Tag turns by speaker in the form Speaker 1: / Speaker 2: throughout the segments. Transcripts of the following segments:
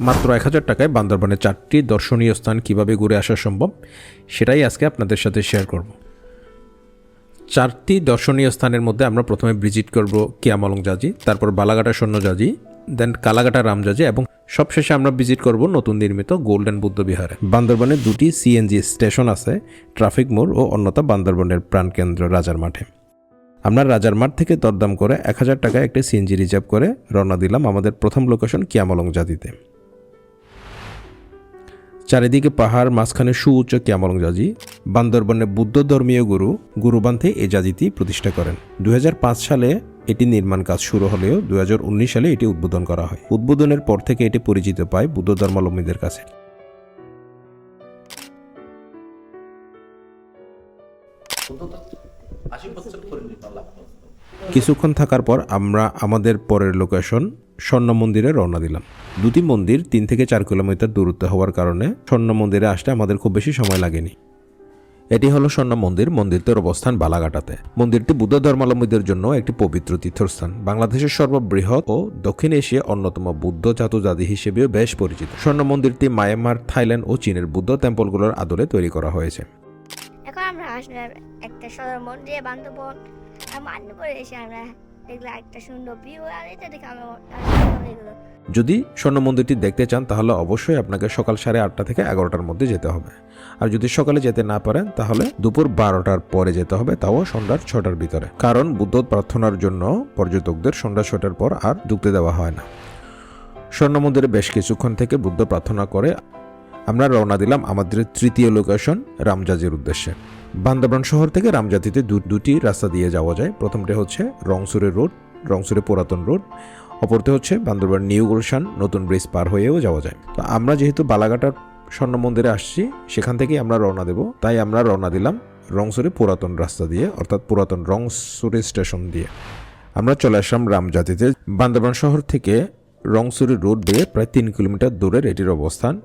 Speaker 1: মাত্র 1000 টাকায় বান্দরবানের 4টি দর্শনীয় স্থান কিভাবে ঘুরে আসা সম্ভব সেটাই আজকে আপনাদের সাথে শেয়ার করব। 4টি দর্শনীয় স্থানের মধ্যে আমরা প্রথমে ভিজিট করব কিয়ামলং জাজি, তারপর বালাঘাটা স্বর্ণ জাজি, দেন কালাঘাটা রামজাজি এবং সবশেষে আমরা ভিজিট করব নতুন নির্মিত গোল্ডেন বুদ্ধ বিহারে। বান্দরবানে 2টি সিএনজি স্টেশন আছে, ট্রাফিক মোড় ও অন্যতা বান্দরবানের প্রাণকেন্দ্র রাজার মাঠে। আমরা রাজার মাঠ থেকে দরদাম করে 1000 টাকায় একটি সিএনজি রিজার্ভ করে রওনা দিলাম আমাদের প্রথম লোকেশন কিয়ামলং জাজিতে। চারিদিকে পাহাড়, মাঝখানে সুউচ্চ কিয়ামলং জাজি। বান্দরবানের বুদ্ধ ধর্মীয় গুরুবান্থে এই জাজিটি প্রতিষ্ঠা করেন। 2005 সালে এটি নির্মাণ কাজ শুরু হলেও 2019 সালে এটি উদ্বোধন করা হয়। উদ্বোধনের পর থেকে এটি পরিচিত পায় বুদ্ধ ধর্মাবলম্বীদের কাছে। কিছুক্ষণ থাকার পর আমরা আমাদের পরের লোকেশন স্বর্ণ মন্দিরে রওনা দিলাম। 2টি মন্দির 3 থেকে 4 কিলোমিটার দূরত্ব হওয়ার কারণে স্বর্ণ মন্দিরে আসতে আমাদের খুব বেশি সময় লাগেনি। এটি হলো স্বর্ণ মন্দির। মন্দিরটির অবস্থান বালাঘাটাতে। মন্দিরটি বুদ্ধ ধর্মাবলম্বীদের জন্য একটি পবিত্র তীর্থস্থান। বাংলাদেশের সর্ববৃহৎ ও দক্ষিণ এশিয়ার অন্যতম বুদ্ধ জাতি হিসেবেও বেশ পরিচিত। স্বর্ণ মন্দিরটি মায়ানমার, থাইল্যান্ড ও চীনের বুদ্ধ টেম্পলগুলোর আদলে তৈরি করা হয়েছে।
Speaker 2: এখন আমরা আসলাম একটা স্বর্ণ মন্দিরে বান্দরবন। বান্দরবনে এসে আমরা দেখলাম একটা সুন্দর ভিউ, আর এটা দেখে আমরা
Speaker 1: যদি স্বর্ণ মন্দিরটি দেখতে চান তাহলে অবশ্যই আপনাকে সকাল 8:30 থেকে 11টার মধ্যে যেতে হবে। আর যদি সকালে যেতে না পারেন তাহলে দুপুর 12টার পরে যেতে হবে, তাও সন্ধ্যা 6টার ভিতরে। কারণ বুদ্ধ প্রার্থনার জন্য পর্যটকদের সন্ধ্যা 6টার পর আর ঢুকতে দেওয়া হয় না। স্বর্ণ মন্দিরে বেশ কিছুক্ষণ থেকে বুদ্ধ প্রার্থনা করে আমরা রওনা দিলাম আমাদের তৃতীয় লোকেশন রামজাজির উদ্দেশ্যে। বান্দরবান শহর থেকে রামজাজিতে দুটি রাস্তা দিয়ে যাওয়া যায়। প্রথমটি হচ্ছে রংসুরে রোড, রংসুরে পুরাতন রোড। অপরটি হচ্ছে বান্দরবান নিউ গুলশান নতুন ব্রিজ পার হয়েও যাওয়া যায়। তো আমরা যেহেতু বালাঘাটার স্বর্ণ মন্দিরে আসছি, সেখান থেকেই আমরা রওনা দেব, তাই আমরা রওনা দিলাম রংসুরে পুরাতন রাস্তা দিয়ে, অর্থাৎ পুরাতন রংসুরে স্টেশন দিয়ে। আমরা চলে আসলাম রামজাজিতে। বান্দরবান শহর থেকে রংসুরে রোড দিয়ে প্রায় 3 কিলোমিটার দূরের এটির অবস্থান।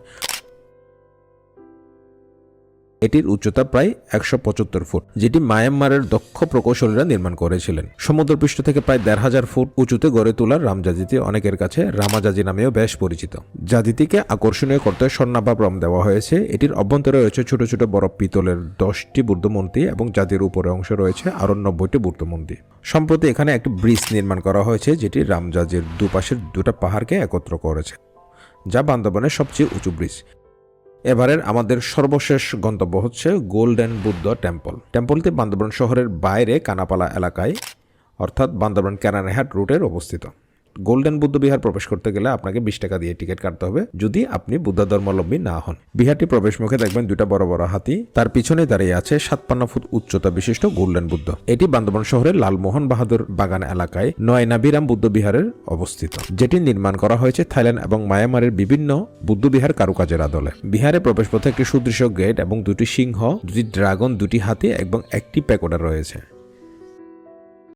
Speaker 1: এটির উচ্চতা প্রায় 175 ফুট, যেটি মায়ানমারের দক্ষ প্রকৌশলীরা নির্মাণ করেছিলেন। সমুদ্রপৃষ্ঠ থেকে প্রায় 1500 ফুট উঁচুতে গড়ে তোলা রামজাজিটি অনেকের কাছে রামাজাজি নামেও বেশ পরিচিত। জাজিটিকে আকর্ষণীয় করতে স্বর্ণাভাব রং দেওয়া হয়েছে। এটির অভ্যন্তরে রয়েছে ছোট ছোট বড় পিতলের 10টি বুদ্ধ মূর্তি এবং জাজির উপরে অংশে রয়েছে আরো 90টি বুদ্ধ মূর্তি। সম্প্রতি এখানে একটি ব্রিজ নির্মাণ করা হয়েছে, যেটি রামজাজির দুপাশের 2টা পাহাড়কে একত্র করেছে, যা বান্দরবানের সবচেয়ে উঁচু ব্রিজ। এবারের আমাদের সর্বশেষ গন্তব্য হচ্ছে গোল্ডেন বুদ্ধ টেম্পল। টেম্পলটি বান্দরবান শহরের বাইরে কানাপালা এলাকায়, অর্থাৎ বান্দরবান কেরানীহাট রুটের অবস্থিত। গোল্ডেন বুদ্ধ বিহার প্রবেশ করতে গেলে আপনাকে 20 টাকা দিয়ে টিকিট কাটতে হবে, যদি আপনি বুদ্ধ ধর্মাবলম্বী না হন। বিহারটি প্রবেশ মুখে দেখবেন 2টা বড় বড় হাতি, তার পিছনে দাঁড়িয়ে আছে 57 ফুট উচ্চতা বিশিষ্ট গোল্ডেন বুদ্ধ। এটি বান্দরবান শহরের লালমোহন বাহাদুর বাগান এলাকায় নয়নাভিরাম বুদ্ধ বিহারে অবস্থিত, যেটি নির্মাণ করা হয়েছে থাইল্যান্ড এবং মায়ানমারের বিভিন্ন বুদ্ধ বিহার কারুকাজের আদলে। বিহারে প্রবেশ পথে একটি সুদৃশ্য গেট এবং 2টি সিংহ, 2টি ড্রাগন, 2টি হাতি এবং একটি প্যাগোডা রয়েছে।